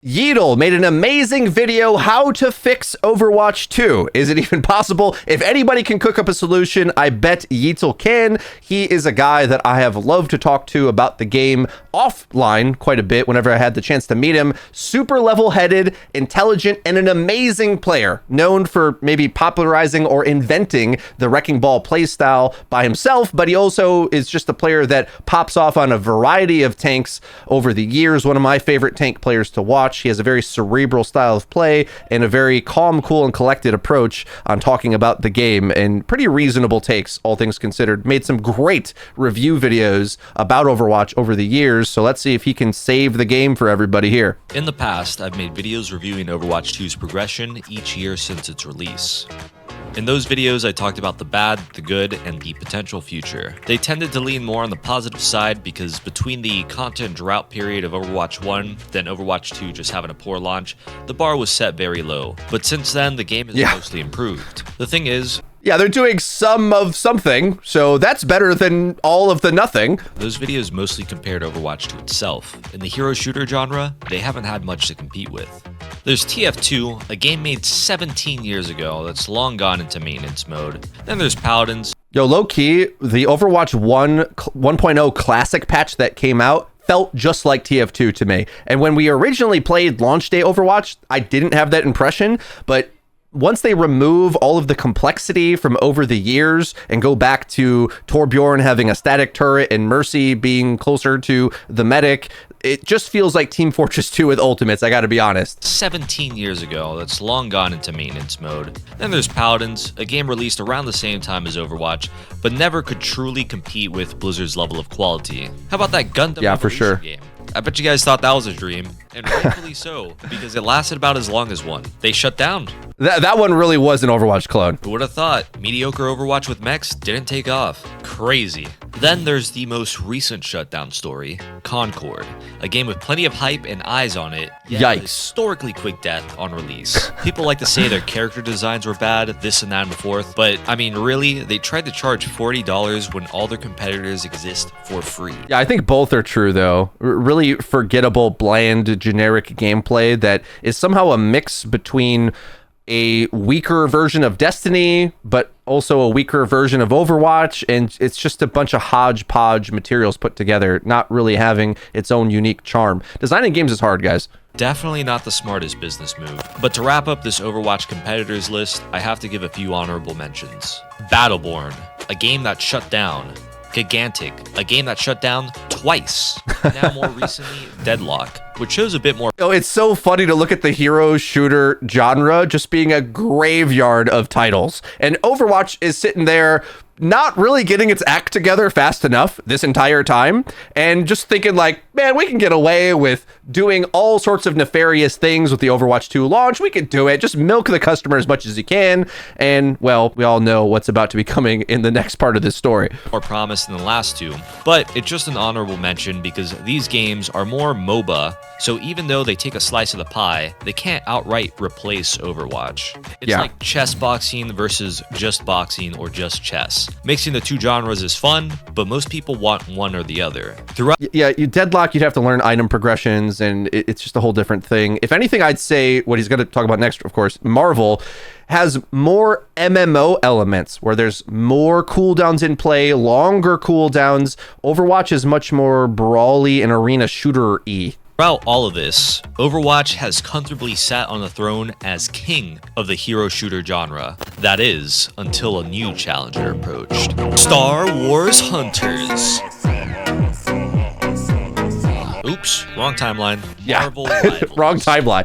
Yeatle made an amazing video how to fix Overwatch 2. Is it even possible? If anybody can cook up a solution, I bet Yeatle can. He is a guy that I have loved to talk to about the game offline quite a bit whenever I had the chance to meet him. Super level-headed, intelligent, and an amazing player, known for maybe popularizing or inventing the Wrecking Ball playstyle by himself, but he also is just a player that pops off on a variety of tanks over the years. One of my favorite tank players to watch. He has a very cerebral style of play and a very calm, cool, and collected approach on talking about the game, and pretty reasonable takes, all things considered. Made some great review videos about Overwatch over the years, so let's see if he can save the game for everybody here. In the past, I've made videos reviewing Overwatch 2's progression each year since its release. In those videos, I talked about the bad, the good, and the potential future. They tended to lean more on the positive side because between the content drought period of Overwatch 1, then Overwatch 2 just having a poor launch, the bar was set very low. But since then, the game has mostly improved. The thing is, yeah, they're doing some of something, so that's better than all of the nothing. Those videos mostly compared Overwatch to itself. In the hero shooter genre, they haven't had much to compete with. There's TF2, a game made 17 years ago that's long gone into maintenance mode. Then there's Paladins. Yo, low-key, the Overwatch 1.0 classic patch that came out felt just like TF2 to me. And when we originally played launch day Overwatch, I didn't have that impression, but once they remove all of the complexity from over the years and go back to Torbjorn having a static turret and Mercy being closer to the medic, it just feels like Team Fortress 2 with ultimates, I gotta be honest. 17 years ago, that's long gone into maintenance mode. Then there's Paladins, a game released around the same time as Overwatch, but never could truly compete with Blizzard's level of quality. How about that Gundam Evolution game? I bet you guys thought that was a dream, and rightfully so, because it lasted about as long as one. They shut down. That one really was an Overwatch clone. Who would have thought? Mediocre Overwatch with mechs didn't take off. Crazy. Then there's the most recent shutdown story, Concord, a game with plenty of hype and eyes on it, yet Yikes. historically quick death on release. People like to say their character designs were bad, this and that and the fourth, but I mean really, they tried to charge $40 when all their competitors exist for free. Yeah, I think both are true though. Really forgettable, bland, generic gameplay that is somehow a mix between a weaker version of Destiny, but also a weaker version of Overwatch, and it's just a bunch of hodgepodge materials put together, not really having its own unique charm. Designing games is hard, guys. Definitely not the smartest business move. But to wrap up this Overwatch competitors list, I have to give a few honorable mentions. Battleborn, a game that shut down. Gigantic, a game that shut down twice. Now more recently, Deadlock, which shows a bit more. Oh, it's so funny to look at the hero shooter genre just being a graveyard of titles. And Overwatch is sitting there not really getting its act together fast enough this entire time, and just thinking like, man, we can get away with doing all sorts of nefarious things with the Overwatch 2 launch. We could do it. Just milk the customer as much as you can. And, well, we all know what's about to be coming in the next part of this story. More promise than the last two, but it's just an honorable mention because these games are more MOBA, so even though they take a slice of the pie, they can't outright replace Overwatch. It's like chess boxing versus just boxing or just chess. Mixing the two genres is fun, but most people want one or the other. Yeah, you Deadlock, you'd have to learn item progressions, and it's just a whole different thing. If anything, I'd say what he's going to talk about next, of course, Marvel has more MMO elements where there's more cooldowns in play, longer cooldowns. Overwatch is much more brawly and arena shooter-y. Throughout all of this, Overwatch has comfortably sat on the throne as king of the hero shooter genre. That is, until a new challenger approached. Star Wars Hunters. Oops, wrong timeline. Marvel Rivals. Wrong timeline.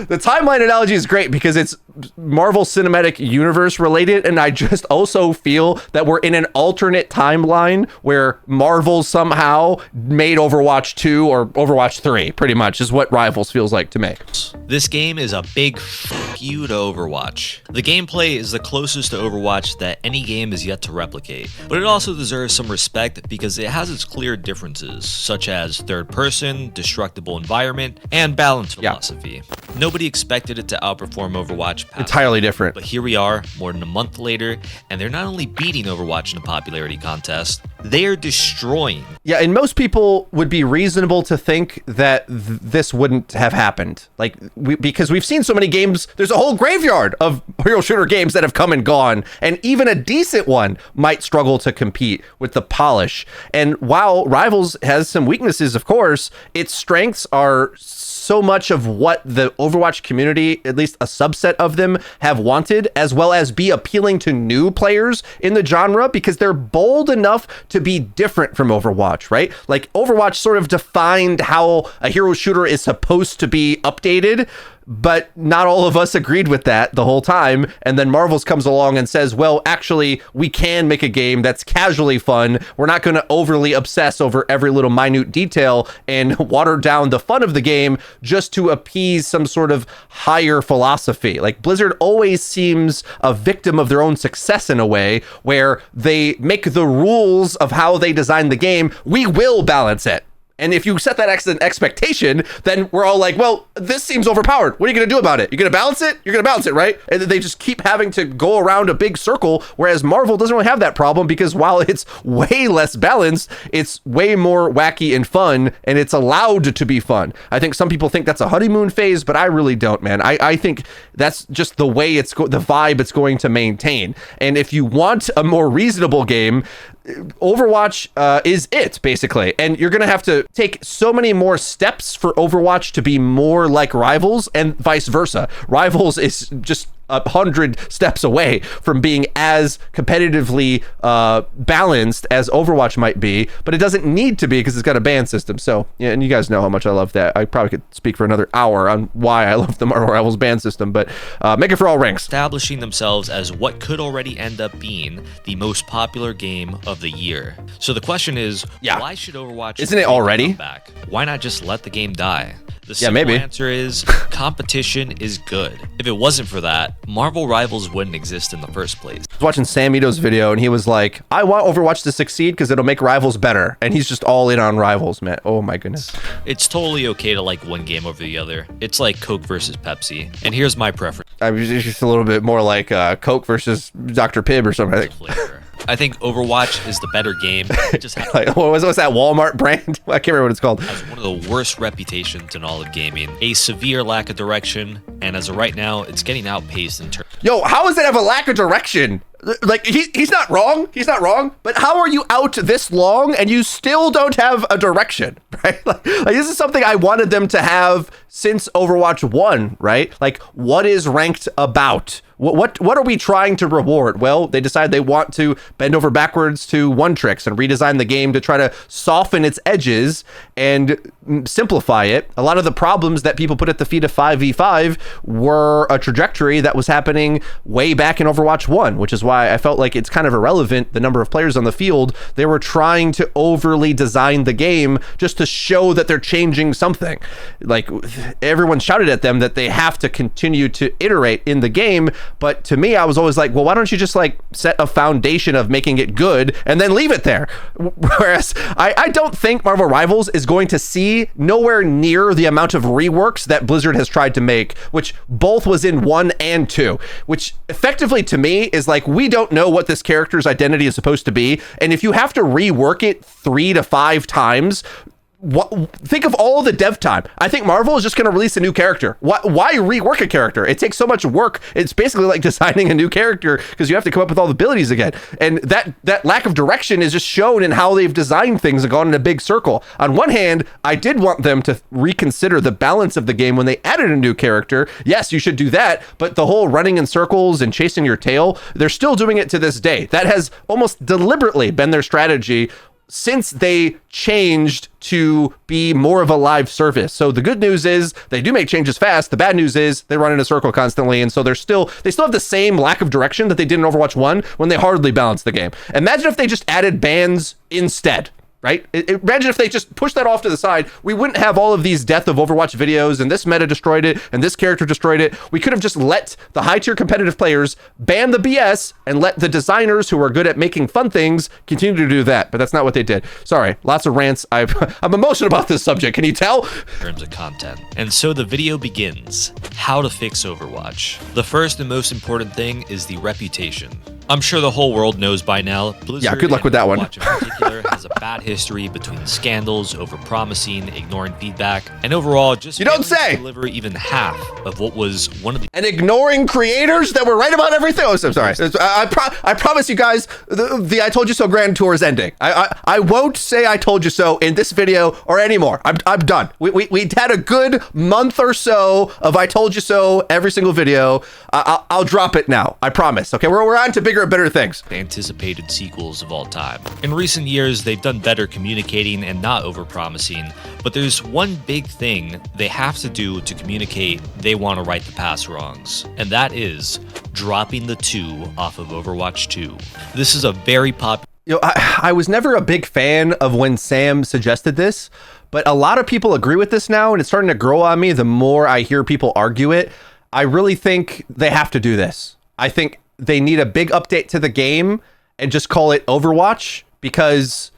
The timeline analogy is great because it's Marvel Cinematic Universe related, and I just also feel that we're in an alternate timeline where Marvel somehow made Overwatch 2 or Overwatch 3, pretty much, is what Rivals feels like to me. This game is a big fuck you to Overwatch. The gameplay is the closest to Overwatch that any game is yet to replicate, but it also deserves some respect because it has its clear differences, such as third person, destructible environment, and balance philosophy. Nobody expected it to outperform Overwatch. Entirely different. But here we are, more than a month later, and they're not only beating Overwatch in a popularity contest, they are destroying. Yeah, and most people would be reasonable to think that this wouldn't have happened. Like, because we've seen so many games, there's a whole graveyard of hero shooter games that have come and gone, and even a decent one might struggle to compete with the polish. And while Rivals has some weaknesses, of course, its strengths are so much of what the Overwatch community, at least a subset of them, have wanted, as well as be appealing to new players in the genre, because they're bold enough to be different from Overwatch, right? Like, Overwatch sort of defined how a hero shooter is supposed to be updated, but not all of us agreed with that the whole time. And then Marvel's comes along and says, well, actually, we can make a game that's casually fun. We're not going to overly obsess over every little minute detail and water down the fun of the game just to appease some sort of higher philosophy. Like, Blizzard always seems a victim of their own success in a way, where they make the rules of how they design the game. We will balance it. And if you set that expectation, then we're all like, well, this seems overpowered. What are you going to do about it? You're going to balance it? You're going to balance it, right? And they just keep having to go around a big circle, whereas Marvel doesn't really have that problem, because while it's way less balanced, it's way more wacky and fun, and it's allowed to be fun. I think some people think that's a honeymoon phase, but I really don't, man. I think that's just the way the vibe it's going to maintain. And if you want a more reasonable game, Overwatch is it, basically. And you're going to have to take so many more steps for Overwatch to be more like Rivals, and vice versa. Rivals is just 100 steps away from being as competitively balanced as Overwatch might be, but it doesn't need to be, because it's got a ban system. So, yeah, and you guys know how much I love that. I probably could speak for another hour on why I love the Marvel Rivals ban system, but make it for all ranks. Establishing themselves as what could already end up being the most popular game of the year. So the question is, why should Overwatch Isn't it already? come back? Why not just let the game die? The simple answer is competition is good. If it wasn't for that, Marvel Rivals wouldn't exist in the first place. I was watching Sam Ito's video, and he was like, I want Overwatch to succeed because it'll make Rivals better. And he's just all in on Rivals, man. Oh my goodness. It's totally okay to like one game over the other. It's like Coke versus Pepsi. And here's my preference. I was just a little bit more like Coke versus Dr. Pibb or something. I think Overwatch is the better game. It just like, what was that Walmart brand? I can't remember what it's called. Has one of the worst reputations in all of gaming. A severe lack of direction, and as of right now, it's getting outpaced in terms. Yo, how does it have a lack of direction? Like, he's not wrong. He's not wrong. But how are you out this long and you still don't have a direction, right? Like this is something I wanted them to have since Overwatch 1, right? Like, what is ranked about? What are we trying to reward? Well, they decide they want to bend over backwards to one tricks and redesign the game to try to soften its edges and simplify it. A lot of the problems that people put at the feet of 5v5 were a trajectory that was happening way back in Overwatch 1, which is why I felt like it's kind of irrelevant, the number of players on the field. They were trying to overly design the game just to show that they're changing something. Like, everyone shouted at them that they have to continue to iterate in the game. But to me, I was always like, well, why don't you just like set a foundation of making it good and then leave it there? Whereas I don't think Marvel Rivals is going to see nowhere near the amount of reworks that Blizzard has tried to make, which both was in 1 and 2, which effectively to me is like, we don't know what this character's identity is supposed to be. And if you have to rework it 3 to 5 times, think of all the dev time. I think Marvel is just going to release a new character. Why rework a character? It takes so much work. It's basically like designing a new character, because you have to come up with all the abilities again. And that lack of direction is just shown in how they've designed things and gone in a big circle. On one hand, I did want them to reconsider the balance of the game when they added a new character. Yes, you should do that. But the whole running in circles and chasing your tail, they're still doing it to this day. That has almost deliberately been their strategy since they changed to be more of a live service. So the good news is they do make changes fast. The bad news is they run in a circle constantly. And so they still have the same lack of direction that they did in Overwatch 1 when they hardly balanced the game. Imagine if they just added bans instead. Right? Imagine if they just pushed that off to the side. We wouldn't have all of these death of Overwatch videos, and this meta destroyed it, and this character destroyed it. We could have just let the high-tier competitive players ban the BS and let the designers who are good at making fun things continue to do that. But that's not what they did. Sorry, lots of rants. I'm emotional about this subject. Can you tell? In terms of content. And so the video begins. how to fix Overwatch. The first and most important thing is the reputation. I'm sure the whole world knows by now, Blizzard Yeah, good luck with that one. Overwatch in particular has a bad history between scandals, overpromising, ignoring feedback, and overall just You don't failing to say! deliver even half of what was one of the And ignoring creators that were right about everything. Oh, so sorry. I promise you guys, the I Told You So Grand Tour is ending. I won't say I told you so in this video or anymore. I'm done. We had a good month or so of I Told You So every single video. I'll drop it now. I promise. Okay, we're on to bigger and better things. anticipated sequels of all time. In recent years, they've done better communicating and not overpromising, but there's one big thing they have to do to communicate they want to right the past wrongs, and that is dropping the 2 off of Overwatch 2. This is a very popular I was never a big fan of when Sam suggested this, but a lot of people agree with this now, and it's starting to grow on me the more I hear people argue it. I really think they have to do this. I think they need a big update to the game and just call it Overwatch, because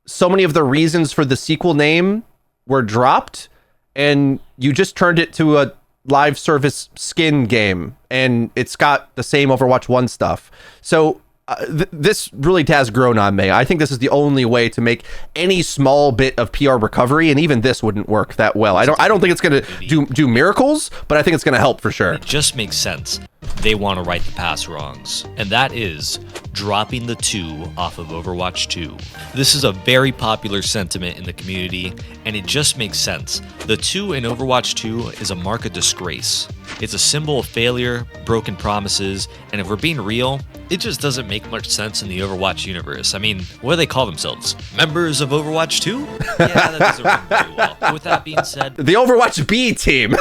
so many of the reasons for the sequel name were dropped, and you just turned it to a live service skin game, and it's got the same Overwatch 1 stuff. So this really has grown on me. I think this is the only way to make any small bit of PR recovery, and even this wouldn't work that well. I don't think it's going to do miracles, but I think it's going to help for sure. It just makes sense. They want to right the past wrongs, and that is dropping the 2 off of Overwatch 2. This is a very popular sentiment in the community, and it just makes sense. The 2 in Overwatch 2 is a mark of disgrace. It's a symbol of failure, broken promises, and if we're being real, it just doesn't make much sense in the Overwatch universe. I mean, what do they call themselves? Members of Overwatch 2? Yeah, that doesn't ring very well. With that being said, the Overwatch B team.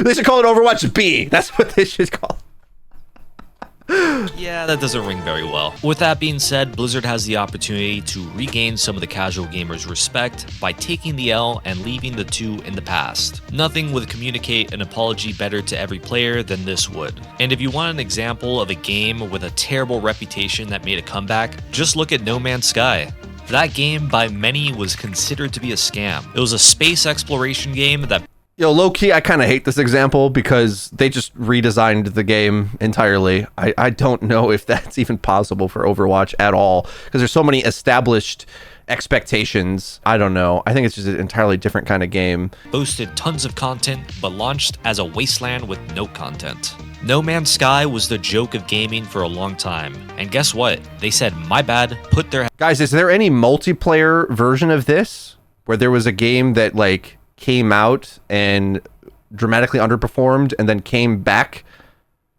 They should call it Overwatch B. That's what they should call it. yeah, that doesn't ring very well. With that being said, Blizzard has the opportunity to regain some of the casual gamers' respect by taking the L and leaving the 2 in the past. Nothing would communicate an apology better to every player than this would. And if you want an example of a game with a terrible reputation that made a comeback, just look at No Man's Sky. That game, by many, was considered to be a scam. It was a space exploration game that Low-key, I kind of hate this example because they just redesigned the game entirely. I don't know if that's even possible for Overwatch at all, because there's so many established expectations. I don't know. I think it's just an entirely different kind of game. boasted tons of content, but launched as a wasteland with no content. No Man's Sky was the joke of gaming for a long time, and guess what? They said, my bad, put their Guys, is there any multiplayer version of this where there was a game that like came out and dramatically underperformed and then came back?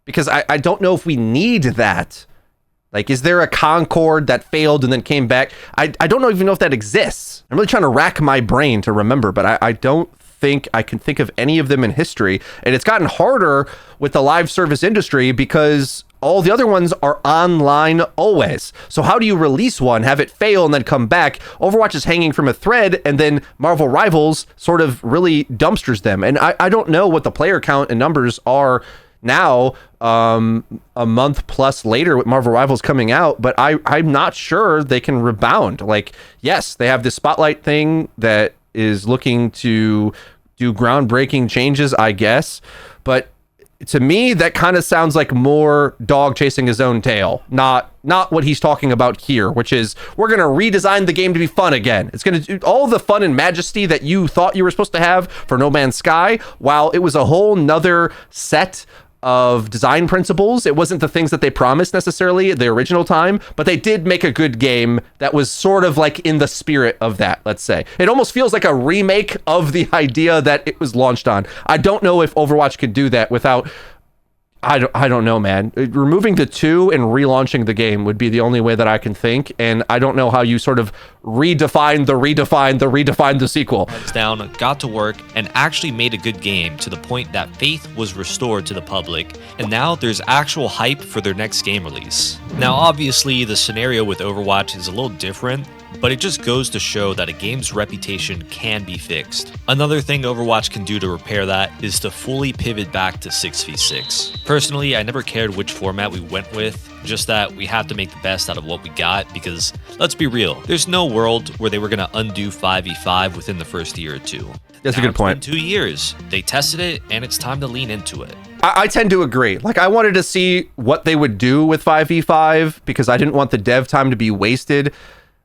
Because I don't know if we need that. Like, is there a Concord that failed and then came back? I don't even know if that exists. I'm really trying to rack my brain to remember, but I don't think I can think of any of them in history. And it's gotten harder with the live service industry because all the other ones are online always. So how do you release one, have it fail, and then come back? Overwatch is hanging from a thread, and then Marvel Rivals sort of really dumpsters them. And I don't know what the player count and numbers are now, a month plus later with Marvel Rivals coming out, but I'm not sure they can rebound. Like, yes, they have this Spotlight thing that is looking to do groundbreaking changes, I guess, but to me, that kind of sounds like more dog chasing his own tail, not what he's talking about here, which is we're going to redesign the game to be fun again. It's going to do all the fun and majesty that you thought you were supposed to have for No Man's Sky, while it was a whole nother set of design principles. It wasn't the things that they promised necessarily at the original time, but they did make a good game that was sort of like in the spirit of that, let's say. It almost feels like a remake of the idea that it was launched on. I don't know if Overwatch could do that without, I don't know, man. Removing the 2 and relaunching the game would be the only way that I can think, and I don't know how you sort of redefine the sequel. down, got to work, and actually made a good game to the point that faith was restored to the public, and now there's actual hype for their next game release. Now, obviously, the scenario with Overwatch is a little different. but it just goes to show that a game's reputation can be fixed. Another thing Overwatch can do to repair that is to fully pivot back to 6v6. Personally, I never cared which format we went with, just that we have to make the best out of what we got because, let's be real, there's no world where they were going to undo 5v5 within the first year or two. That's a good point. It's been 2 years. They tested it, and it's time to lean into it. I tend to agree. Like, I wanted to see what they would do with 5v5 because I didn't want the dev time to be wasted.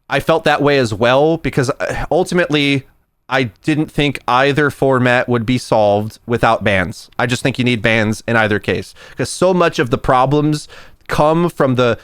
I felt that way as well because ultimately I didn't think either format would be solved without bans. I just think you need bans in either case because so much of the problems come from the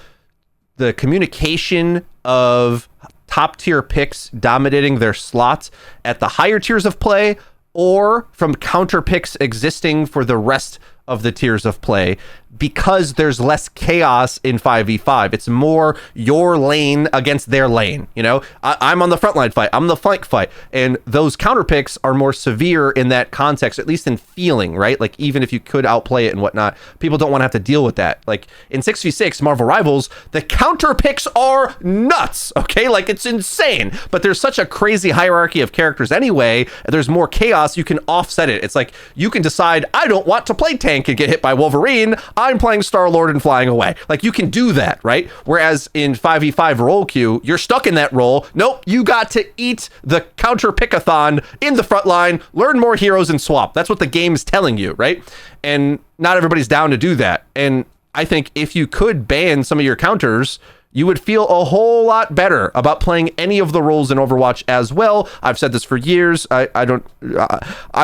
communication of top tier picks dominating their slots at the higher tiers of play or from counter picks existing for the rest of the tiers of play because there's less chaos in 5v5. It's more your lane against their lane. You know, I'm on the frontline fight, I'm the flank fight, and those counter picks are more severe in that context, at least in feeling, right? Like, even if you could outplay it and whatnot, people don't want to have to deal with that. Like in 6v6 Marvel Rivals, the counter picks are nuts, okay? Like, it's insane, but there's such a crazy hierarchy of characters anyway, and there's more chaos, you can offset it. It's like, you can decide, I don't want to play tank and get hit by Wolverine, I'm playing Star-Lord and flying away. Like, you can do that, right? Whereas in 5v5 role queue, you're stuck in that role. Nope, you got to eat the counter pickathon in the front line, learn more heroes and swap. That's what the game is telling you, right? And not everybody's down to do that. And I think if you could ban some of your counters, you would feel a whole lot better about playing any of the roles in Overwatch as well. I've said this for years. I'm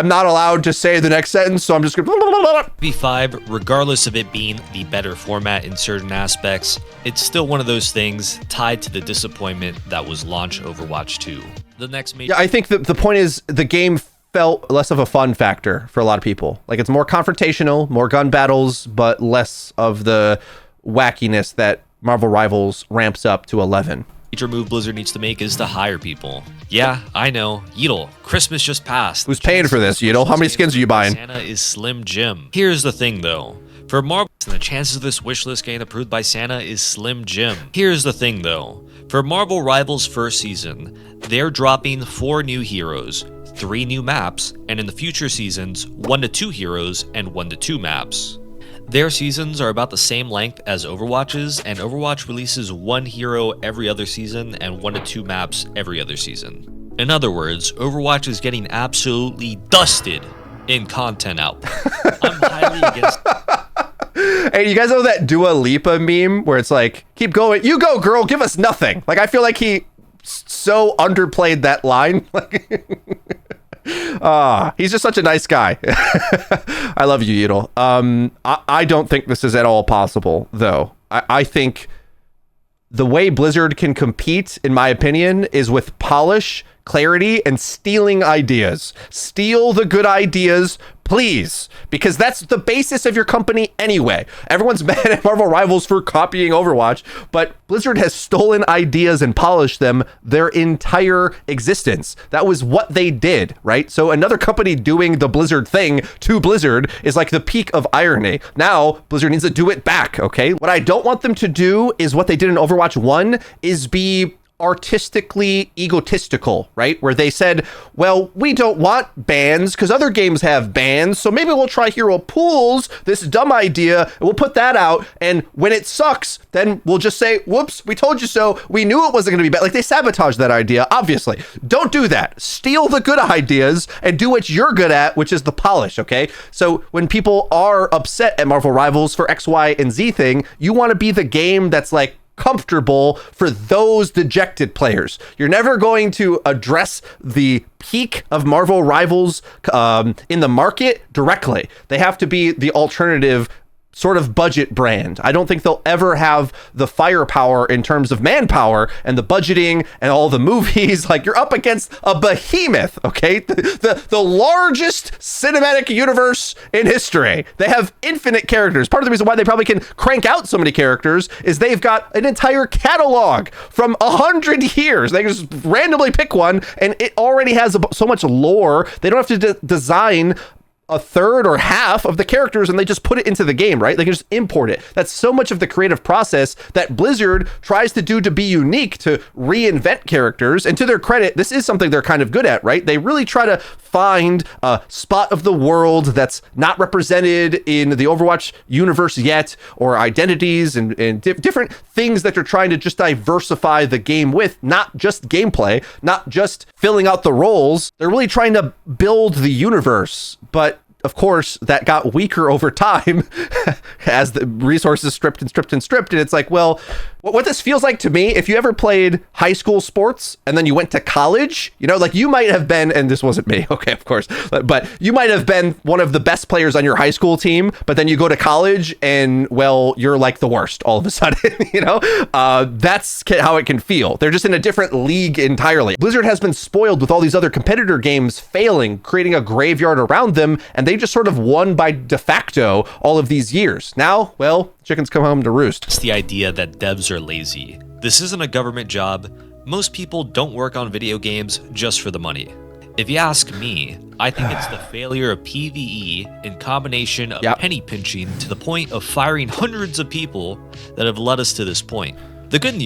not allowed to say the next sentence, so I'm just going to... V5, regardless of it being the better format in certain aspects, it's still one of those things tied to the disappointment that was launch Overwatch 2. The next major... Yeah, I think the point is the game felt less of a fun factor for a lot of people. Like, it's more confrontational, more gun battles, but less of the wackiness that Marvel Rivals ramps up to 11. Major move Blizzard needs to make is to hire people. Yeah, I know. Yeatle, Christmas just passed. Who's paying for this, Yeatle? How many skins are you buying? Santa is Slim Jim. Here's the thing, though. For Marvel, the chances of this wishlist getting approved by Santa is Slim Jim. Here's the thing, though. For Marvel Rivals' first season, they're dropping 4 new heroes, 3 new maps, and in the future seasons, 1 to 2 heroes and 1 to 2 maps. Their seasons are about the same length as Overwatch's, and Overwatch releases 1 hero every other season and 1 to 2 maps every other season. In other words, Overwatch is getting absolutely dusted in content output. I'm highly against... Hey, you guys know that Dua Lipa meme where it's like, keep going, you go girl, give us nothing. Like, I feel like he so underplayed that line. He's just such a nice guy. I love you, Yeatle. I don't think this is at all possible, though. I think the way Blizzard can compete, in my opinion, is with polish, clarity, and stealing ideas. Steal the good ideas, please, because that's the basis of your company anyway. Everyone's mad at Marvel Rivals for copying Overwatch, but Blizzard has stolen ideas and polished them their entire existence. That was what they did, right? So another company doing the Blizzard thing to Blizzard is like the peak of irony. Now, Blizzard needs to do it back, okay? What I don't want them to do is what they did in Overwatch 1 is be artistically egotistical, right? Where they said, well, we don't want bans because other games have bans, so maybe we'll try hero pools, this dumb idea, and we'll put that out, and when it sucks, then we'll just say, whoops, we told you so, we knew it wasn't going to be bad. Like, they sabotaged that idea, obviously. Don't do that. Steal the good ideas and do what you're good at, which is the polish, okay? So when people are upset at Marvel Rivals for X, Y, and Z thing, you want to be the game that's like, comfortable for those dejected players. You're never going to address the peak of Marvel Rivals in the market directly. They have to be the alternative sort of budget brand. I don't think they'll ever have the firepower in terms of manpower and the budgeting and all the movies. Like, you're up against a behemoth, okay? The largest cinematic universe in history. They have infinite characters. Part of the reason why they probably can crank out so many characters is they've got an entire catalog from 100 years. They can just randomly pick one and it already has so much lore. They don't have to design a third or half of the characters and they just put it into the game, right? They can just import it. That's so much of the creative process that Blizzard tries to do to be unique, to reinvent characters. And to their credit, this is something they're kind of good at, right? They really try to find a spot of the world that's not represented in the Overwatch universe yet, or identities and different things that they're trying to just diversify the game with, not just gameplay, not just filling out the roles. They're really trying to build the universe, but of course, that got weaker over time as the resources stripped. And it's like, well, what this feels like to me, if you ever played high school sports and then you went to college, you know, like you might have been, and this wasn't me, okay, of course, but you might have been one of the best players on your high school team, but then you go to college and, well, you're like the worst all of a sudden, you know? That's how it can feel. They're just in a different league entirely. Blizzard has been spoiled with all these other competitor games failing, creating a graveyard around them, and they just sort of won by de facto all of these years. Now, well, chickens come home to roost. It's the idea that devs are lazy. This isn't a government job. Most people don't work on video games just for the money. If you ask me, I think it's the failure of PvE in combination of penny pinching to the point of firing hundreds of people that have led us to this point. The good news.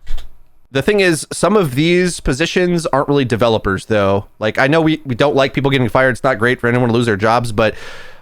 The thing is, some of these positions aren't really developers, though. Like, I know we don't like people getting fired. It's not great for anyone to lose their jobs, but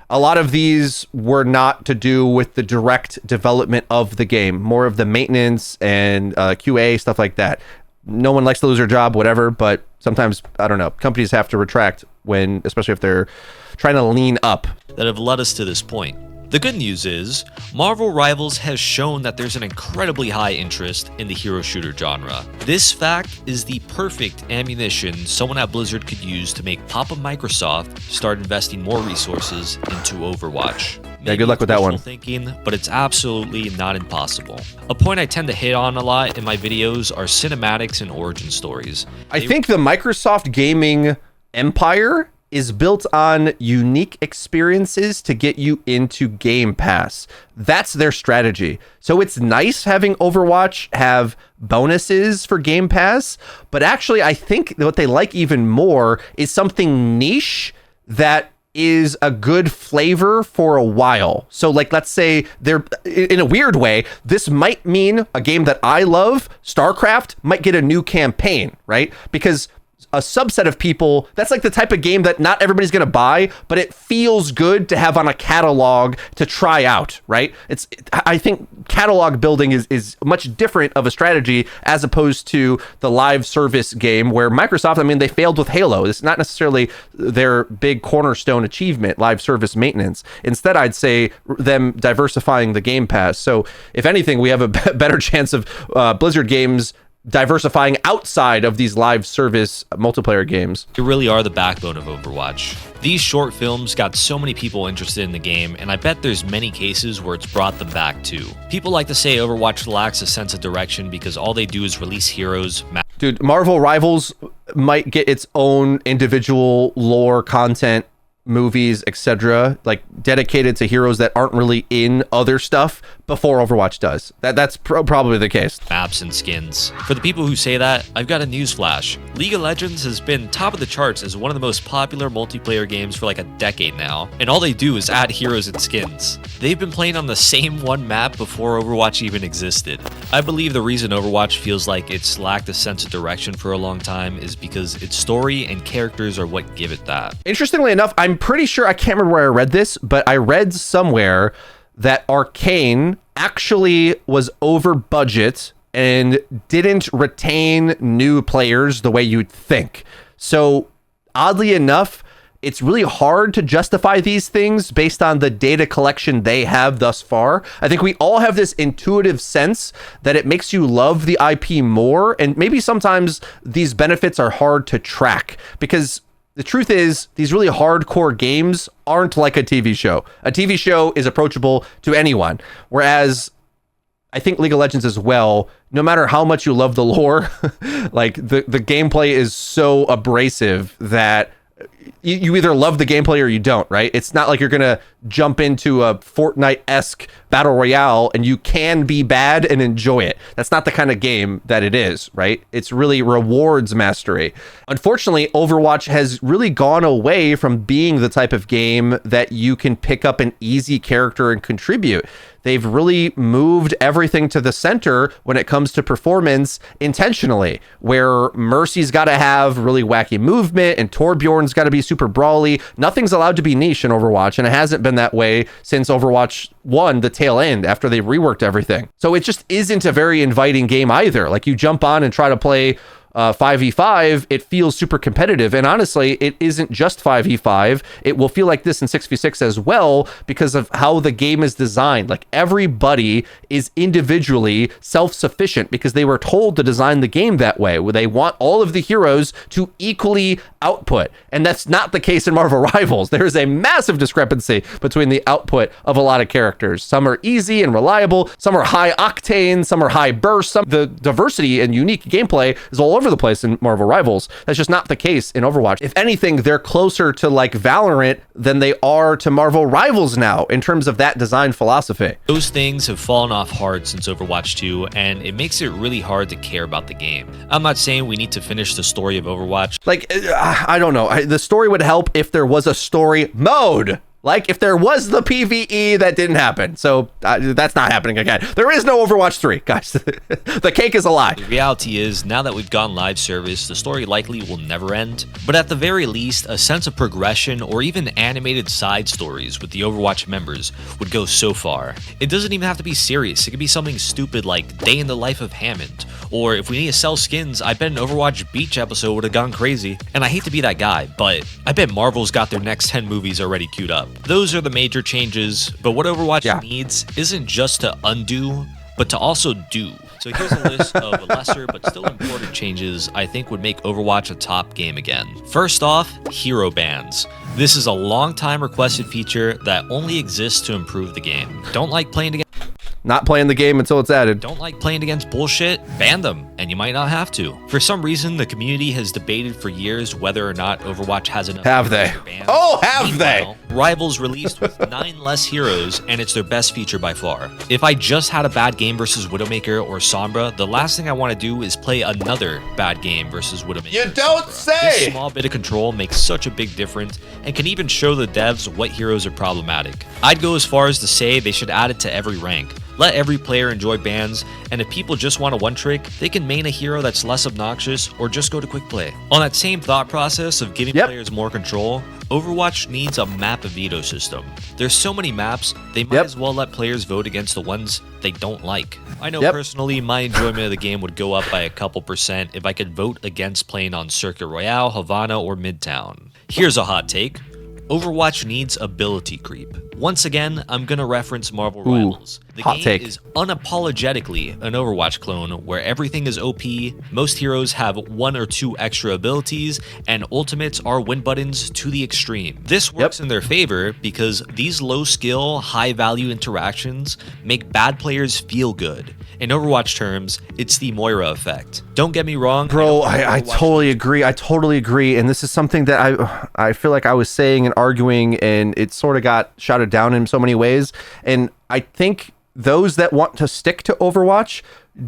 a lot of these were not to do with the direct development of the game, more of the maintenance and QA, stuff like that. No one likes to lose their job, whatever, but sometimes, I don't know, companies have to retract when, especially if they're trying to lean up. That have led us to this point. The good news is, Marvel Rivals has shown that there's an incredibly high interest in the hero shooter genre. This fact is the perfect ammunition someone at Blizzard could use to make Papa Microsoft start investing more resources into Overwatch. Yeah, good luck with that one. Thinking, but it's absolutely not impossible. A point I tend to hit on a lot in my videos are cinematics and origin stories. I think the Microsoft gaming empire is built on unique experiences to get you into Game Pass. That's their strategy. So it's nice having Overwatch have bonuses for Game Pass, but actually I think what they like even more is something niche that is a good flavor for a while. So like, let's say they're in a weird way, this might mean a game that I love, StarCraft, might get a new campaign, right? Because a subset of people, that's like the type of game that not everybody's going to buy, but it feels good to have on a catalog to try out, right? I think catalog building is much different of a strategy as opposed to the live service game where Microsoft, I mean, they failed with Halo. It's not necessarily their big cornerstone achievement, live service maintenance. Instead, I'd say them diversifying the Game Pass. So if anything, we have a better chance of Blizzard games diversifying outside of these live service multiplayer games. They really are the backbone of Overwatch. These short films got so many people interested in the game, and I bet there's many cases where it's brought them back too. People like to say Overwatch lacks a sense of direction because all they do is release heroes. Dude, Marvel Rivals might get its own individual lore content, movies, etc., like dedicated to heroes that aren't really in other stuff before Overwatch does. That's probably the case. Maps and skins. For the people who say that, I've got a newsflash. League of Legends has been top of the charts as one of the most popular multiplayer games for like a decade now, and all they do is add heroes and skins. They've been playing on the same one map before Overwatch even existed. I believe the reason Overwatch feels like it's lacked a sense of direction for a long time is because its story and characters are what give it that. Interestingly enough, I'm pretty sure, I can't remember where I read this, but I read somewhere that Arcane actually was over budget and didn't retain new players the way you'd think. So oddly enough, it's really hard to justify these things based on the data collection they have thus far. I think we all have this intuitive sense that it makes you love the IP more, and maybe sometimes these benefits are hard to track because the truth is, these really hardcore games aren't like a TV show. A TV show is approachable to anyone. Whereas I think League of Legends as well, no matter how much you love the lore, like the gameplay is so abrasive that you either love the gameplay or you don't, right? It's not like you're gonna jump into a Fortnite-esque battle royale and you can be bad and enjoy it. That's not the kind of game that it is, right? It's really rewards mastery. Unfortunately, Overwatch has really gone away from being the type of game that you can pick up an easy character and contribute. They've really moved everything to the center when it comes to performance intentionally, where Mercy's got to have really wacky movement and Torbjorn's got to be super brawly. Nothing's allowed to be niche in Overwatch, and it hasn't been that way since Overwatch 1, the tail end, after they reworked everything. So it just isn't a very inviting game either. Like, you jump on and try to play 5v5, it feels super competitive. And honestly, it isn't just 5v5. It will feel like this in 6v6 as well because of how the game is designed. Like, everybody is individually self-sufficient because they were told to design the game that way, where they want all of the heroes to equally output. And that's not the case in Marvel Rivals. There is a massive discrepancy between the output of a lot of characters. Some are easy and reliable, some are high octane, some are high burst. The diversity and unique gameplay is all over the place in Marvel Rivals. That's just not the case in Overwatch. If anything, they're closer to like Valorant than they are to Marvel Rivals now in terms of that design philosophy. Those things have fallen off hard since Overwatch 2, and it makes it really hard to care about the game. I'm not saying we need to finish the story of Overwatch. Like, I don't know. The story would help if there was a story mode. Like, if there was the PvE, that didn't happen. So that's not happening again. There is no Overwatch 3, guys. The cake is a lie. The reality is, now that we've gone live service, the story likely will never end. But at the very least, a sense of progression or even animated side stories with the Overwatch members would go so far. It doesn't even have to be serious. It could be something stupid like Day in the Life of Hammond. Or if we need to sell skins, I bet an Overwatch Beach episode would have gone crazy. And I hate to be that guy, but I bet Marvel's got their next 10 movies already queued up. Those are the major changes, but what Overwatch needs isn't just to undo, but to also do. So here's a list of lesser but still important changes I think would make Overwatch a top game again. First off, hero bans. This is a long time requested feature that only exists to improve the game. Don't like playing against Not playing the game until it's added. Don't like playing against bullshit? Ban them, and you might not have to. For some reason, the community has debated for years whether or not Overwatch has enough. Have they? Oh, have they? Rivals released with 9 less heroes, and it's their best feature by far. If I just had a bad game versus Widowmaker or Sombra, the last thing I want to do is play another bad game versus Widowmaker. You don't say! This small bit of control makes such a big difference and can even show the devs what heroes are problematic. I'd go as far as to say they should add it to every rank. Let every player enjoy bans, and if people just want a one trick, they can main a hero that's less obnoxious or just go to quick play. On that same thought process of giving players more control, Overwatch needs a map veto system. There's so many maps, they might as well let players vote against the ones they don't like. I know personally my enjoyment of the game would go up by a couple percent if I could vote against playing on Circuit Royale, Havana, or Midtown. Here's a hot take. Overwatch needs ability creep. Once again, I'm gonna reference Marvel Rivals. The game is unapologetically an Overwatch clone where everything is OP, most heroes have 1 or 2 extra abilities, and ultimates are win buttons to the extreme. This works in their favor because these low skill, high value interactions make bad players feel good. In Overwatch terms, it's the Moira effect. Don't get me wrong. Bro, I totally agree. I totally agree. And this is something that I feel like I was saying and arguing, and it sort of got shouted down in so many ways. And I think those that want to stick to Overwatch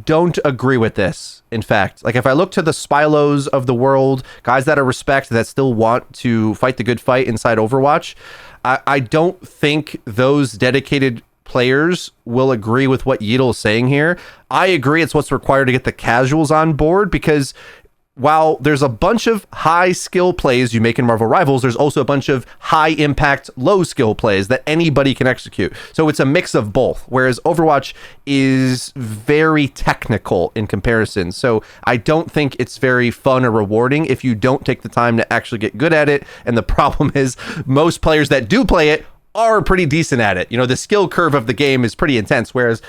don't agree with this. In fact, like if I look to the Spylos of the world, guys that I respect that still want to fight the good fight inside Overwatch, I don't think those dedicated players will agree with what Yeatle is saying here. I agree it's what's required to get the casuals on board, because while there's a bunch of high skill plays you make in Marvel Rivals, there's also a bunch of high impact, low skill plays that anybody can execute. So it's a mix of both, whereas Overwatch is very technical in comparison. So I don't think it's very fun or rewarding if you don't take the time to actually get good at it. And the problem is most players that do play it are pretty decent at it. You know, the skill curve of the game is pretty intense, whereas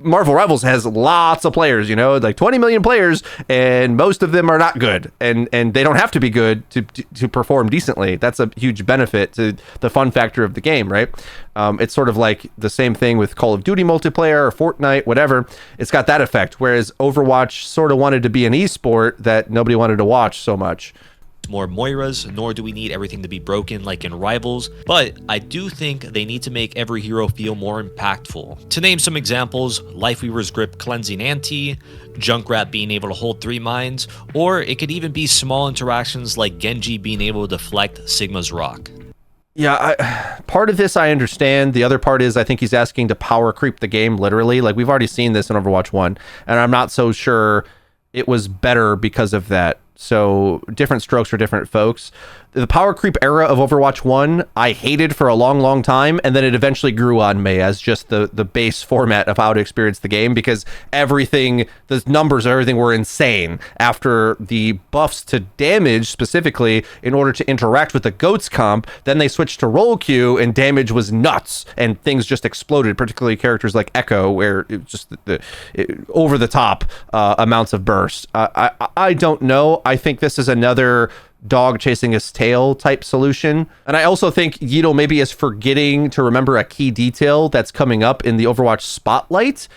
Marvel Rivals has lots of players, you know, like 20 million players, and most of them are not good, and they don't have to be good to perform decently. That's a huge benefit to the fun factor of the game, right? It's sort of like the same thing with Call of Duty multiplayer or Fortnite, whatever. It's got that effect, whereas Overwatch sort of wanted to be an esport that nobody wanted to watch so much. more Moiras, nor do we need everything to be broken like in Rivals, but I do think they need to make every hero feel more impactful. To name some examples, Lifeweaver's Grip cleansing Anti, Junkrat being able to hold 3 mines, or it could even be small interactions like Genji being able to deflect Sigma's rock. Yeah, part of this I understand. The other part is I think he's asking to power creep the game, literally. Like, we've already seen this in Overwatch 1, and I'm not so sure it was better because of that. So different strokes for different folks. The power creep era of Overwatch 1, I hated for a long, long time, and then it eventually grew on me as just the base format of how to experience the game, because everything, the numbers of everything were insane. After the buffs to damage specifically, in order to interact with the GOATS comp, then they switched to roll queue, and damage was nuts, and things just exploded, particularly characters like Echo, where it was just over the top amounts of burst. I don't know. I think this is another dog chasing his tail type solution. And I also think Yeatle maybe is forgetting to remember a key detail that's coming up in the Overwatch spotlight,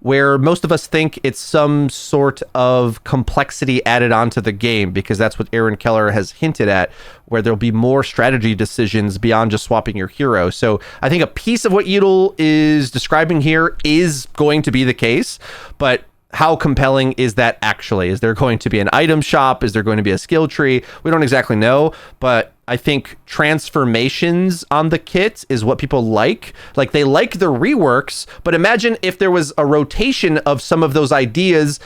where most of us think it's some sort of complexity added onto the game, because that's what Aaron Keller has hinted at, where there'll be more strategy decisions beyond just swapping your hero. So I think a piece of what Yeatle is describing here is going to be the case, but how compelling is that actually? Is there going to be an item shop? Is there going to be a skill tree? We don't exactly know, but I think transformations on the kit is what people like. Like, they like the reworks, but imagine if there was a rotation of some of those ideas,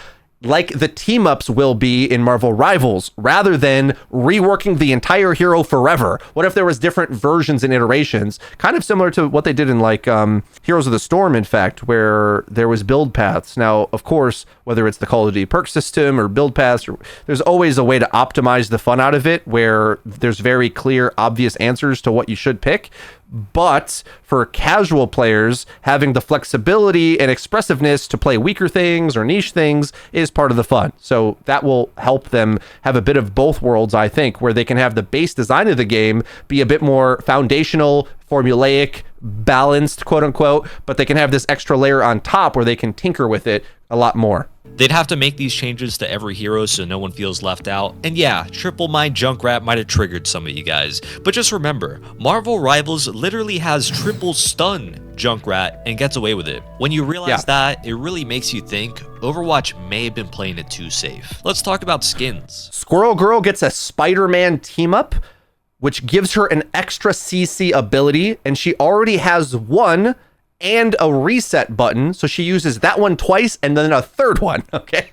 like the team-ups will be in Marvel Rivals, rather than reworking the entire hero forever. What if there was different versions and iterations, kind of similar to what they did in like Heroes of the Storm, in fact, where there was build paths. Now, of course, whether it's the Call of Duty perk system or build paths, there's always a way to optimize the fun out of it, where there's very clear, obvious answers to what you should pick. But for casual players, having the flexibility and expressiveness to play weaker things or niche things is part of the fun. So that will help them have a bit of both worlds, I think, where they can have the base design of the game be a bit more foundational, formulaic, balanced, quote unquote, but they can have this extra layer on top where they can tinker with it a lot more. They'd have to make these changes to every hero so no one feels left out. And yeah, Triple Mine Junkrat might have triggered some of you guys, but just remember, Marvel Rivals literally has triple stun Junkrat and gets away with it. When you realize that, it really makes you think Overwatch may have been playing it too safe. Let's talk about skins. Squirrel Girl gets a Spider-Man team up, which gives her an extra CC ability, and she already has one and a reset button, so she uses that one twice and then a third one, okay?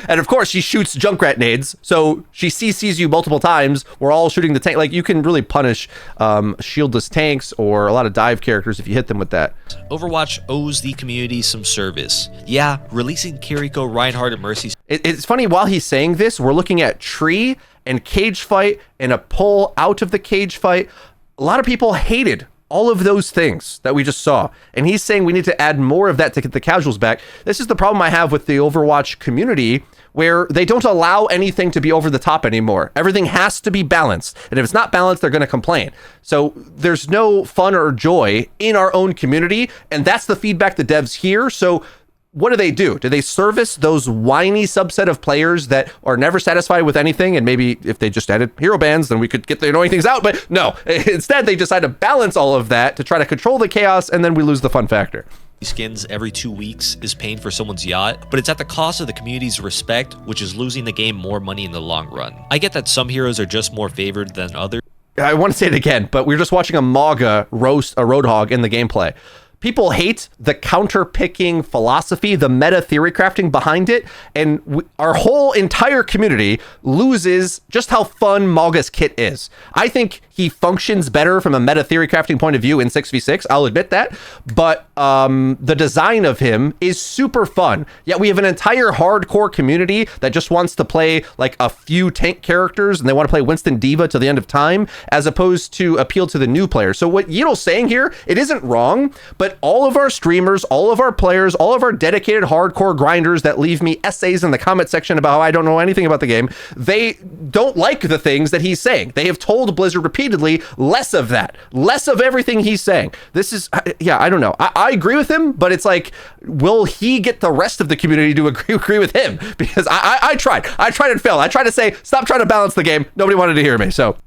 And of course, she shoots Junkrat nades, so she CCs you multiple times. We're all shooting the tank. Like, you can really punish shieldless tanks or a lot of dive characters if you hit them with that. Overwatch owes the community some service. Yeah, releasing Kiriko, Reinhardt, and Mercy. It's funny, while he's saying this, we're looking at Tree and Cage Fight and a pull out of the Cage Fight. A lot of people hated all of those things that we just saw, and he's saying we need to add more of that to get the casuals back. This is the problem I have with the Overwatch community, where they don't allow anything to be over the top anymore. Everything has to be balanced, and if it's not balanced, they're going to complain. So there's no fun or joy in our own community, and that's the feedback the devs hear. So what do? Do they service those whiny subset of players that are never satisfied with anything? And maybe if they just added hero bans, then we could get the annoying things out. But no, instead they decide to balance all of that to try to control the chaos, and then we lose the fun factor. Skins every 2 weeks is paying for someone's yacht, but it's at the cost of the community's respect, which is losing the game more money in the long run. I get that some heroes are just more favored than others. I want to say it again, but we're just watching a Mauga roast a Roadhog in the gameplay. People hate the counter-picking philosophy, the meta theory crafting behind it, and our whole entire community loses just how fun Mauga's kit is. I think he functions better from a meta theory crafting point of view in 6v6, I'll admit that, but the design of him is super fun. Yet we have an entire hardcore community that just wants to play like a few tank characters, and they want to play Winston Diva to the end of time, as opposed to appeal to the new players. So what Yeatle's saying here, it isn't wrong, but But all of our streamers, all of our players, all of our dedicated hardcore grinders that leave me essays in the comment section about how I don't know anything about the game, they don't like the things that he's saying. They have told Blizzard repeatedly, less of that, less of everything he's saying. This is, yeah, I don't know. I agree with him, but it's like, will he get the rest of the community to agree with him? Because I tried and failed. I tried to say, stop trying to balance the game. Nobody wanted to hear me, so.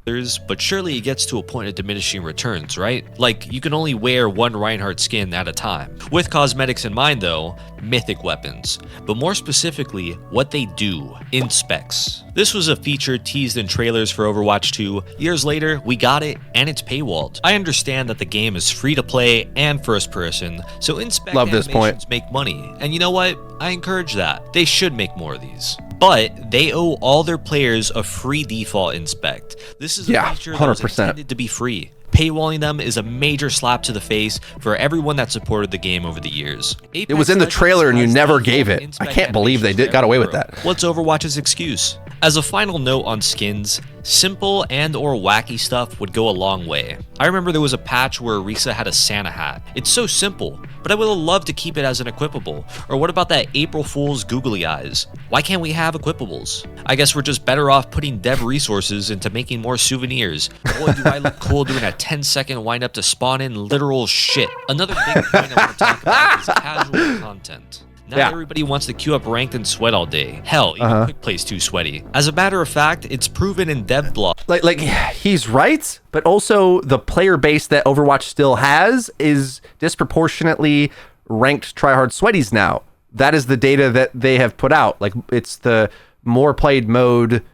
But surely it gets to a point of diminishing returns, right? Like, you can only wear one Reinhardt skin at a time. With cosmetics in mind though, mythic weapons, but more specifically, what they do in specs. This was a feature teased in trailers for Overwatch 2. Years later, we got it, and it's paywalled. I understand that the game is free to play and first person, so in-spec animations make money. And you know what? I encourage that. They should make more of these. But they owe all their players a free default inspect. This is a feature that was intended to be free. Paywalling them is a major slap to the face for everyone that supported the game over the years. It was in the trailer and you never gave it. I can't believe they got away with that. What's Overwatch's excuse? As a final note on skins, simple and or wacky stuff would go a long way. I remember there was a patch where Risa had a Santa hat. It's so simple, but I would have loved to keep it as an equipable. Or what about that April Fool's googly eyes? Why can't we have equipables? I guess we're just better off putting dev resources into making more souvenirs. Boy, do I look cool doing a 10-second wind up to spawn in literal shit. Another big point I want to talk about is casual content. Not everybody wants to queue up ranked and sweat all day. Hell, even quick play's too sweaty. As a matter of fact, it's proven in dev blog. Like he's right, but also the player base that Overwatch still has is disproportionately ranked tryhard sweaties now. That is the data that they have put out. Like, it's the more played mode,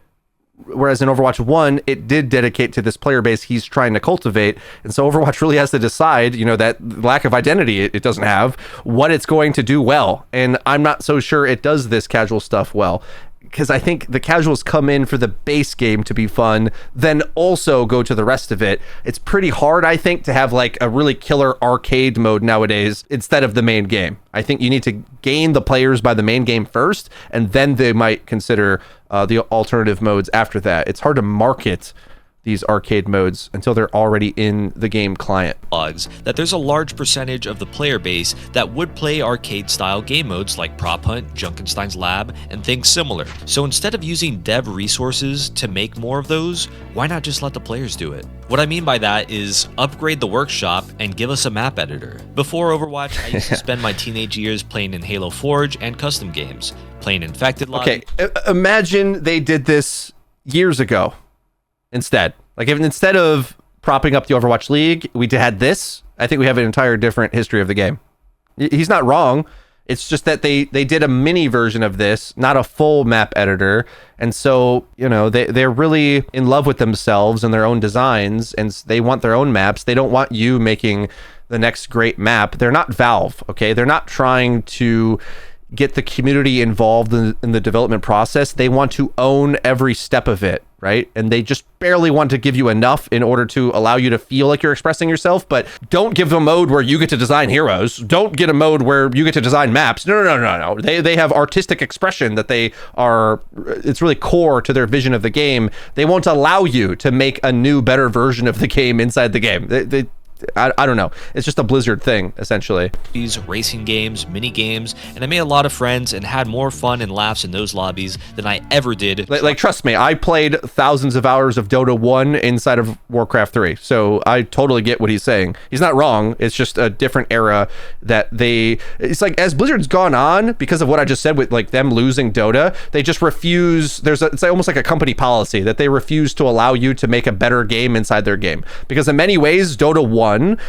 whereas in Overwatch 1, it did dedicate to this player base he's trying to cultivate. And so Overwatch really has to decide, you know, that lack of identity it doesn't have, what it's going to do well. And I'm not so sure it does this casual stuff well, because I think the casuals come in for the base game to be fun, then also go to the rest of it. It's pretty hard, I think, to have like a really killer arcade mode nowadays instead of the main game. I think you need to gain the players by the main game first, and then they might consider the alternative modes after that. It's hard to market these arcade modes until they're already in the game client. That there's a large percentage of the player base that would play arcade style game modes like Prop Hunt, Junkenstein's Lab, and things similar. So instead of using dev resources to make more of those, why not just let the players do it? What I mean by that is upgrade the workshop and give us a map editor. Before Overwatch, I used to spend my teenage years playing in Halo Forge and custom games, playing Infected Lobby. Okay, imagine they did this years ago. Instead, like if instead of propping up the Overwatch League, we had this, I think we have an entire different history of the game. He's not wrong. It's just that they did a mini version of this, not a full map editor. And so, you know, they're really in love with themselves and their own designs, and they want their own maps. They don't want you making the next great map. They're not Valve, okay? They're not trying to get the community involved in the development process. They want to own every step of it, right? And they just barely want to give you enough in order to allow you to feel like you're expressing yourself, but don't give them a mode where you get to design heroes. Don't get a mode where you get to design maps. No. They have artistic expression that it's really core to their vision of the game. They won't allow you to make a new, better version of the game inside the game. I don't know. It's just a Blizzard thing, essentially. These racing games, mini games, and I made a lot of friends and had more fun and laughs in those lobbies than I ever did. Like trust me, I played thousands of hours of Dota 1 inside of Warcraft 3, so I totally get what he's saying. He's not wrong. It's just a different era that it's like, as Blizzard's gone on, because of what I just said with like them losing Dota, they just refuse. It's almost like a company policy that they refuse to allow you to make a better game inside their game, because in many ways Dota 1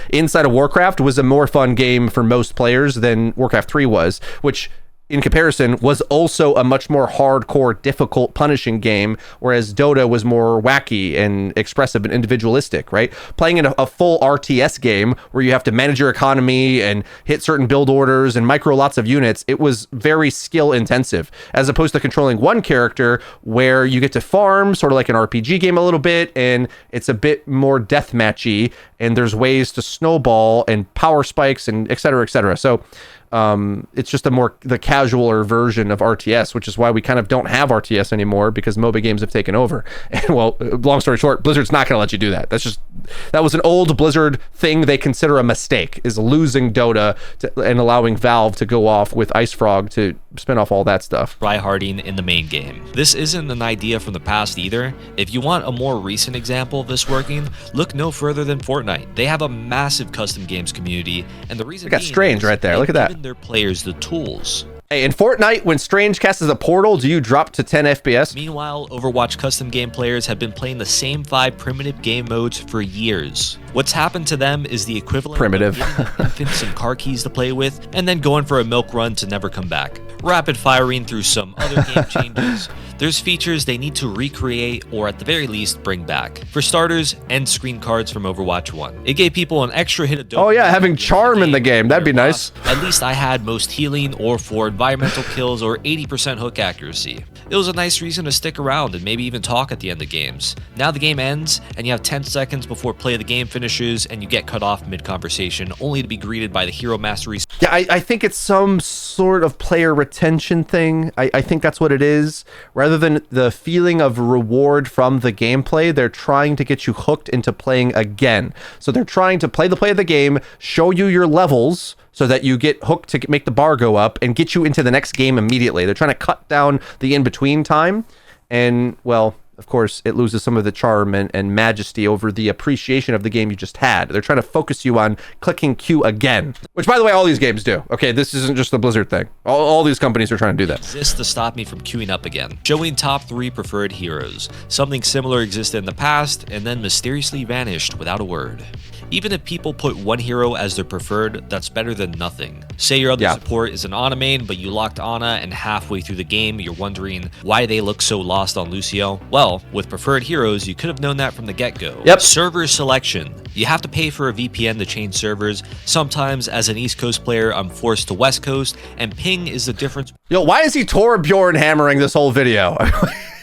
inside of Warcraft was a more fun game for most players than Warcraft 3 was, which in comparison was also a much more hardcore, difficult, punishing game, whereas Dota was more wacky and expressive and individualistic, right? Playing in a full RTS game where you have to manage your economy and hit certain build orders and micro lots of units, it was very skill intensive, as opposed to controlling one character where you get to farm, sort of like an RPG game a little bit, and it's a bit more deathmatchy, and there's ways to snowball and power spikes and et cetera, et cetera. So It's just the casualer version of RTS, which is why we kind of don't have RTS anymore, because MOBA games have taken over. And well, long story short, Blizzard's not going to let you do that. That was an old Blizzard thing they consider a mistake, is losing Dota and allowing Valve to go off with Ice Frog to spin off all that stuff. Tryharding in the main game. This isn't an idea from the past either. If you want a more recent example of this working, look no further than Fortnite. They have a massive custom games community, and the reason we got Strange right there. Look at that. Giving their players the tools. Hey, in Fortnite, when Strange casts a portal, do you drop to 10 FPS? Meanwhile, Overwatch custom game players have been playing the same 5 primitive game modes for years. What's happened to them is the equivalent primitive. of giving infants some car keys to play with, and then going for a milk run to never come back. Rapid firing through some other game changes. There's features they need to recreate or at the very least bring back. For starters, end screen cards from Overwatch 1. It gave people an extra hit of dopamine. Oh yeah, having charm in the game. That'd be nice. At least I had most healing or for environmental kills or 80% hook accuracy. It was a nice reason to stick around and maybe even talk at the end of games. Now the game ends and you have 10 seconds before play of the game finishes and you get cut off mid-conversation only to be greeted by the hero mastery. Yeah, I think it's some sort of player retention thing. I think that's what it is. Rather than the feeling of reward from the gameplay, they're trying to get you hooked into playing again. So they're trying to play the game, show you your levels so that you get hooked to make the bar go up and get you into the next game immediately. They're trying to cut down the in-between time. And, well, of course, it loses some of the charm and majesty over the appreciation of the game you just had. They're trying to focus you on clicking Q again, which, by the way, all these games do. Okay, this isn't just the Blizzard thing. All these companies are trying to do that. Exists to stop me from queuing up again. Showing top 3 preferred heroes. Something similar existed in the past and then mysteriously vanished without a word. Even if people put one hero as their preferred, that's better than nothing. Say your other support is an Ana main, but you locked Ana and halfway through the game you're wondering why they look so lost on Lucio. Well, with preferred heroes, you could have known that from the get-go. Yep. Server selection. You have to pay for a VPN to change servers. Sometimes, as an East Coast player, I'm forced to West Coast, and ping is the difference. Yo, why is he Torbjorn hammering this whole video?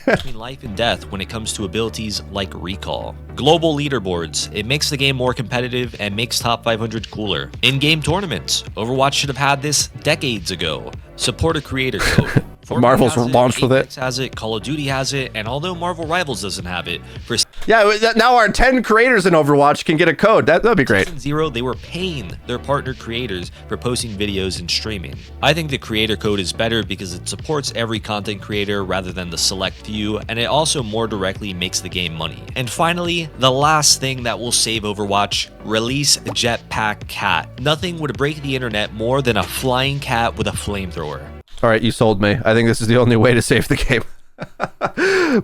Between life and death when it comes to abilities like recall. Global leaderboards. It makes the game more competitive and makes top 500 cooler. In-game tournaments. Overwatch should have had this decades ago. Support a creator code. Marvel's launched with it. Has it, Call of Duty has it, and although Marvel Rivals doesn't have it, for now our 10 creators in Overwatch can get a code. That'd be great. Season 0, they were paying their partner creators for posting videos and streaming. I think the creator code is better because it supports every content creator rather than the select few, and it also more directly makes the game money. And finally, the last thing that will save Overwatch, release Jetpack Cat. Nothing would break the internet more than a flying cat with a flamethrower. All right, you sold me. I think this is the only way to save the game.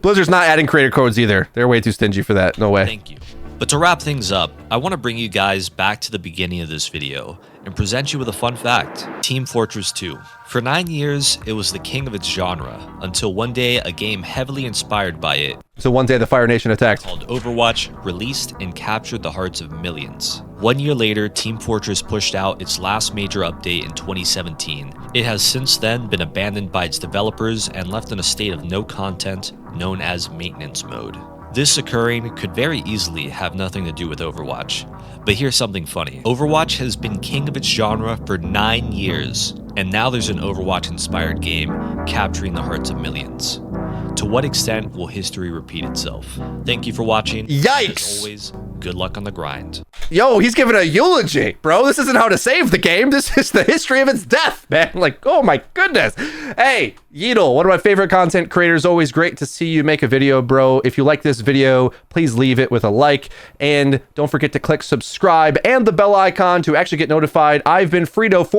Blizzard's not adding creator codes either. They're way too stingy for that. No way. Thank you. But to wrap things up, I want to bring you guys back to the beginning of this video and present you with a fun fact. Team Fortress 2. For 9 years, it was the king of its genre, until one day a game heavily inspired by it, so one day the Fire Nation attacked, called Overwatch, released and captured the hearts of millions. 1 year later, Team Fortress pushed out its last major update in 2017. It has since then been abandoned by its developers and left in a state of no content, known as maintenance mode. This occurring could very easily have nothing to do with Overwatch. But here's something funny. Overwatch has been king of its genre for 9 years, and now there's an Overwatch-inspired game capturing the hearts of millions. To what extent will history repeat itself? Thank you for watching. Yikes! As always, good luck on the grind. Yo, he's giving a eulogy, bro. This isn't how to save the game. This is the history of its death, man. Like, oh my goodness. Hey, Yeatle, one of my favorite content creators. Always great to see you make a video, bro. If you like this video, please leave it with a like. And don't forget to click subscribe and the bell icon to actually get notified. I've been Frito for